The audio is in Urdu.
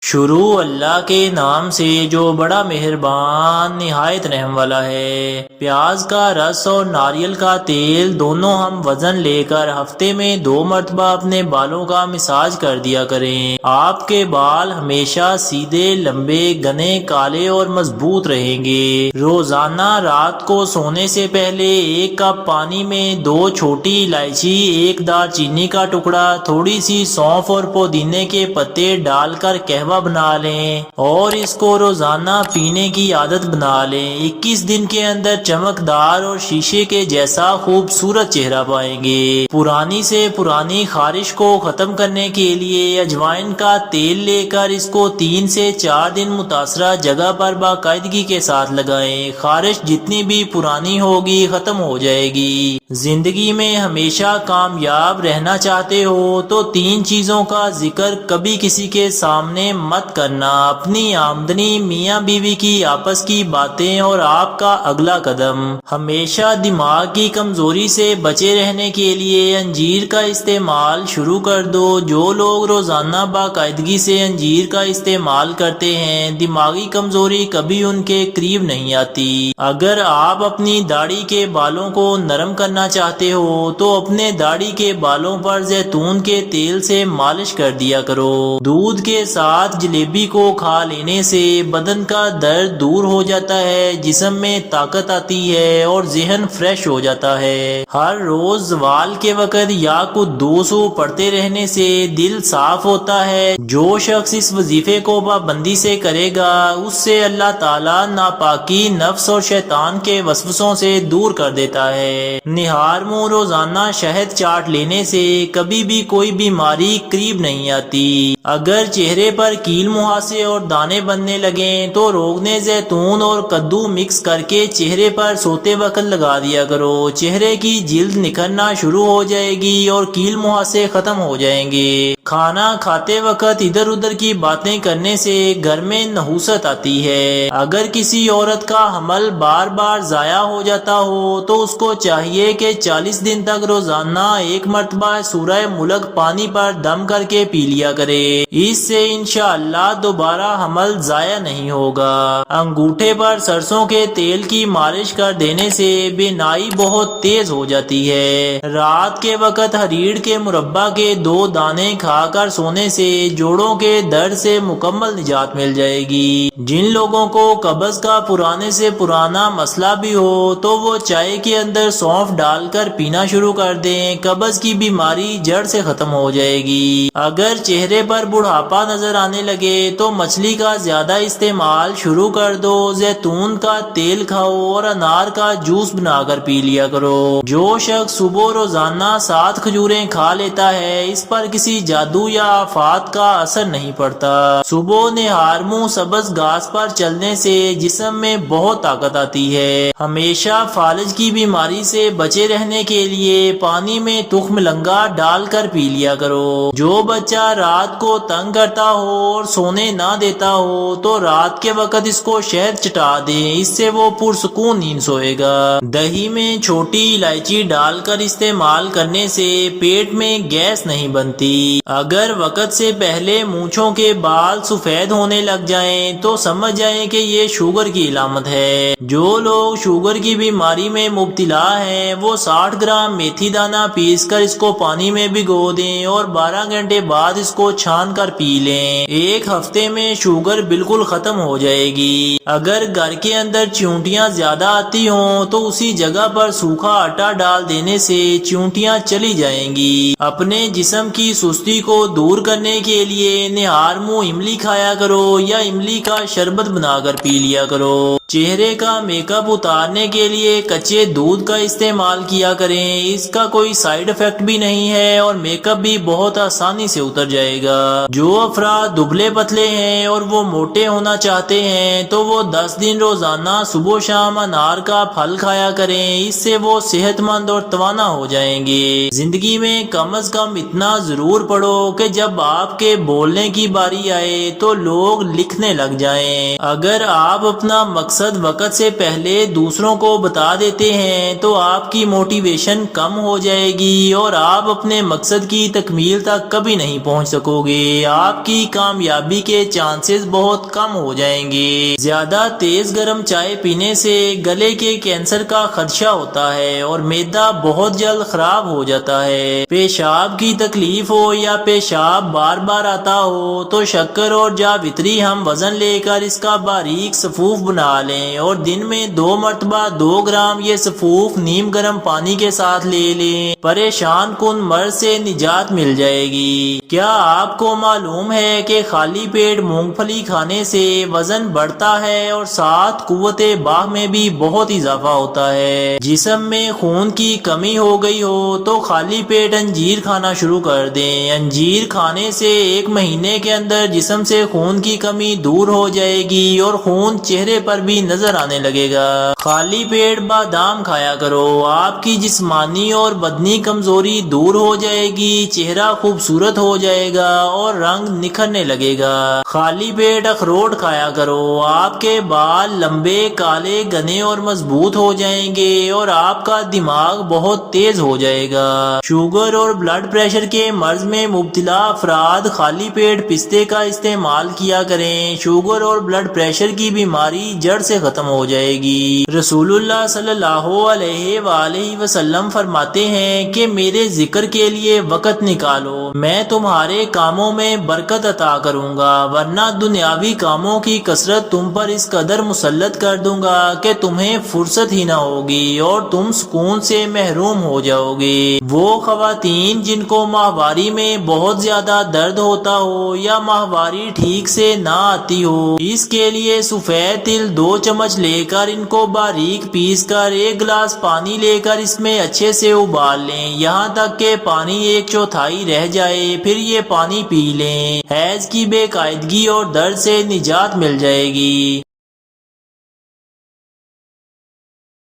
شروع اللہ کے نام سے جو بڑا مہربان نہایت رحم والا ہے۔ پیاز کا رس اور ناریل کا تیل دونوں ہم وزن لے کر ہفتے میں 2 مرتبہ اپنے بالوں کا مساج کر دیا کریں۔ آپ کے بال ہمیشہ سیدھے، لمبے، گھنے، کالے اور مضبوط رہیں گے۔ روزانہ رات کو سونے سے پہلے 1 کپ پانی میں 2 چھوٹی الائچی، 1 دار چینی کا ٹکڑا، تھوڑی سی سونف اور پودینے کے پتے ڈال کر قہوہ بنا لیں اور اس کو روزانہ پینے کی عادت بنا لیں۔ 21 دن کے اندر چمکدار اور شیشے کے جیسا خوبصورت چہرہ پائیں گے۔ پرانی سے پرانی خارش کو ختم کرنے کے لیے اجوائن کا تیل لے کر اس کو 3 سے 4 دن متاثرہ جگہ پر باقاعدگی کے ساتھ لگائیں۔ خارش جتنی بھی پرانی ہوگی ختم ہو جائے گی۔ زندگی میں ہمیشہ کامیاب رہنا چاہتے ہو تو 3 چیزوں کا ذکر کبھی کسی کے سامنے مت کرنا: اپنی آمدنی، میاں بیوی کی آپس کی باتیں اور آپ کا اگلا قدم۔ ہمیشہ دماغ کی کمزوری سے بچے رہنے کے لیے انجیر کا استعمال شروع کر دو۔ جو لوگ روزانہ باقاعدگی سے انجیر کا استعمال کرتے ہیں، دماغی کمزوری کبھی ان کے قریب نہیں آتی۔ اگر آپ اپنی داڑھی کے بالوں کو نرم کرنا چاہتے ہو تو اپنے داڑھی کے بالوں پر زیتون کے تیل سے مالش کر دیا کرو۔ دودھ کے ساتھ جلیبی کو کھا لینے سے بدن کا درد دور ہو جاتا ہے، جسم میں طاقت آتی ہے اور ذہن فریش ہو جاتا ہے۔ ہر روز زوال کے وقت یا قدوس پڑھتے رہنے سے دل صاف ہوتا ہے۔ جو شخص اس وظیفے کو پابندی سے کرے گا، اس سے اللہ تعالیٰ ناپاکی، نفس اور شیطان کے وسوسوں سے دور کر دیتا ہے۔ نہار منہ روزانہ شہد چاٹ لینے سے کبھی بھی کوئی بیماری قریب نہیں آتی۔ اگر چہرے پر کیل مہاسے اور دانے بننے لگیں تو روغن زیتون اور کدو مکس کر کے چہرے پر سوتے وقت لگا دیا کرو۔ چہرے کی جلد نکھرنا شروع ہو جائے گی اور کیل مہاسے ختم ہو جائیں گے۔ کھانا کھاتے وقت ادھر ادھر کی باتیں کرنے سے گھر میں نحوست آتی ہے۔ اگر کسی عورت کا حمل بار بار ضائع ہو جاتا ہو تو اس کو چاہیے کہ 40 دن تک روزانہ 1 مرتبہ سورہ ملک پانی پر دم کر کے پی لیا کرے۔ اس سے انشاءاللہ دوبارہ حمل ضائع نہیں ہوگا۔ انگوٹھے پر سرسوں کے تیل کی مالش کر دینے سے بینائی بہت تیز ہو جاتی ہے۔ رات کے وقت ہریڑ کے مربع کے 2 دانے کھا کر سونے سے جوڑوں کے درد سے مکمل نجات مل جائے گی۔ جن لوگوں کو قبض کا پرانے سے پرانا مسئلہ بھی ہو تو وہ چائے کے اندر سونف ڈال کر پینا شروع کر دیں، قبض کی بیماری جڑ سے ختم ہو جائے گی۔ اگر چہرے پر بڑھاپا نظر آنے لگے تو مچھلی کا زیادہ استعمال شروع کر دو۔ زیتون کا تیل کھاؤ اور انار کا جوس بنا کر پی لیا کرو۔ جو شخص صبح روزانہ 7 کھجوریں کھا لیتا ہے، اس پر کسی جادو یا آفات کا اثر نہیں پڑتا۔ صبح نہار منہ سبز گھاس پر چلنے سے جسم میں بہت طاقت آتی ہے۔ ہمیشہ فالج کی بیماری سے بچے رہنے کے لیے پانی میں تخم لنگا ڈال کر پی لیا کرو۔ جو بچہ رات کو تنگ کرتا ہو اور سونے نہ دیتا ہو تو رات کے وقت اس کو شہد چٹا دیں، اس سے وہ پرسکون نیند سوئے گا۔ دہی میں چھوٹی الائچی ڈال کر استعمال کرنے سے پیٹ میں گیس نہیں بنتی۔ اگر وقت سے پہلے مونچھوں کے بال سفید ہونے لگ جائیں تو سمجھ جائیں کہ یہ شوگر کی علامت ہے۔ جو لوگ شوگر کی بیماری میں مبتلا ہیں وہ 60 گرام میتھی دانہ پیس کر اس کو پانی میں بھگو دیں اور 12 گھنٹے بعد اس کو چھان کر پی لیں۔ 1 ہفتے میں شوگر بالکل ختم ہو جائے گی۔ اگر گھر کے اندر چیونٹیاں زیادہ آتی ہوں تو اسی جگہ پر سوکھا آٹا ڈال دینے سے چیونٹیاں چلی جائیں گی۔ اپنے جسم کی سستی کو دور کرنے کے لیے نہار منہ املی کھایا کرو یا املی کا شربت بنا کر پی لیا کرو۔ چہرے کا میک اپ اتارنے کے لیے کچے دودھ کا استعمال کیا کریں، اس کا کوئی سائیڈ افیکٹ بھی نہیں ہے اور میک اپ بھی بہت آسانی سے اتر جائے گا۔ جو افراد دبلے پتلے ہیں اور وہ موٹے ہونا چاہتے ہیں تو وہ 10 دن روزانہ صبح و شام انار کا پھل کھایا کریں، اس سے وہ صحت مند اور توانا ہو جائیں گے۔ زندگی میں کم از کم اتنا ضرور پڑھو لو کہ جب آپ کے بولنے کی باری آئے تو لوگ لکھنے لگ جائیں۔ اگر آپ اپنا مقصد وقت سے پہلے دوسروں کو بتا دیتے ہیں تو آپ کی موٹیویشن کم ہو جائے گی اور آپ اپنے مقصد کی تکمیل تک کبھی نہیں پہنچ سکو گے۔ آپ کی کامیابی کے چانسز بہت کم ہو جائیں گے۔ زیادہ تیز گرم چائے پینے سے گلے کے کینسر کا خدشہ ہوتا ہے اور معدہ بہت جلد خراب ہو جاتا ہے۔ پیشاب کی تکلیف ہو یا پیشاب بار بار آتا ہو تو شکر اور جاوتری ہم وزن لے کر اس کا باریک صفوف بنا لیں اور دن میں 2 مرتبہ 2 گرام یہ صفوف نیم گرم پانی کے ساتھ لے لیں۔ پریشان کن مرض سے نجات مل جائے گی۔ کیا آپ کو معلوم ہے کہ خالی پیٹ مونگ پھلی کھانے سے وزن بڑھتا ہے اور ساتھ قوت باہ میں بھی بہت اضافہ ہوتا ہے؟ جسم میں خون کی کمی ہو گئی ہو تو خالی پیٹ انجیر کھانا شروع کر دیں۔ انجیر کھانے سے 1 مہینے کے اندر جسم سے خون کی کمی دور ہو جائے گی اور خون چہرے پر بھی نظر آنے لگے گا۔ خالی پیٹ بادام کھایا کرو، آپ کی جسمانی اور بدنی کمزوری دور ہو جائے گی، چہرہ خوبصورت ہو جائے گا اور رنگ نکھرنے لگے گا۔ خالی پیٹ اخروٹ کھایا کرو، آپ کے بال لمبے کالے گھنے اور مضبوط ہو جائیں گے اور آپ کا دماغ بہت تیز ہو جائے گا۔ شوگر اور بلڈ پریشر کے مرض میں مبتلا افراد خالی پیٹ پستے کا استعمال کیا کریں، شوگر اور بلڈ پریشر کی بیماری جڑ سے ختم ہو جائے گی۔ رسول اللہ صلی اللہ علیہ وآلہ وسلم فرماتے ہیں کہ میرے ذکر کے لیے وقت نکالو، میں تمہارے کاموں میں برکت عطا کروں گا، ورنہ دنیاوی کاموں کی کثرت تم پر اس قدر مسلط کر دوں گا کہ تمہیں فرصت ہی نہ ہوگی اور تم سکون سے محروم ہو جاؤ گے۔ وہ خواتین جن کو ماہواری میں بہت زیادہ درد ہوتا ہو یا ماہواری ٹھیک سے نہ آتی ہو، اس کے لیے سفید تل 2 چمچ لے کر ان کو باریک پیس کر 1 گلاس پانی لے کر اس میں اچھے سے ابال لیں یہاں تک کہ پانی 1/4 رہ جائے، پھر یہ پانی پی لیں۔ حیض کی بے قاعدگی اور درد سے نجات مل جائے گی۔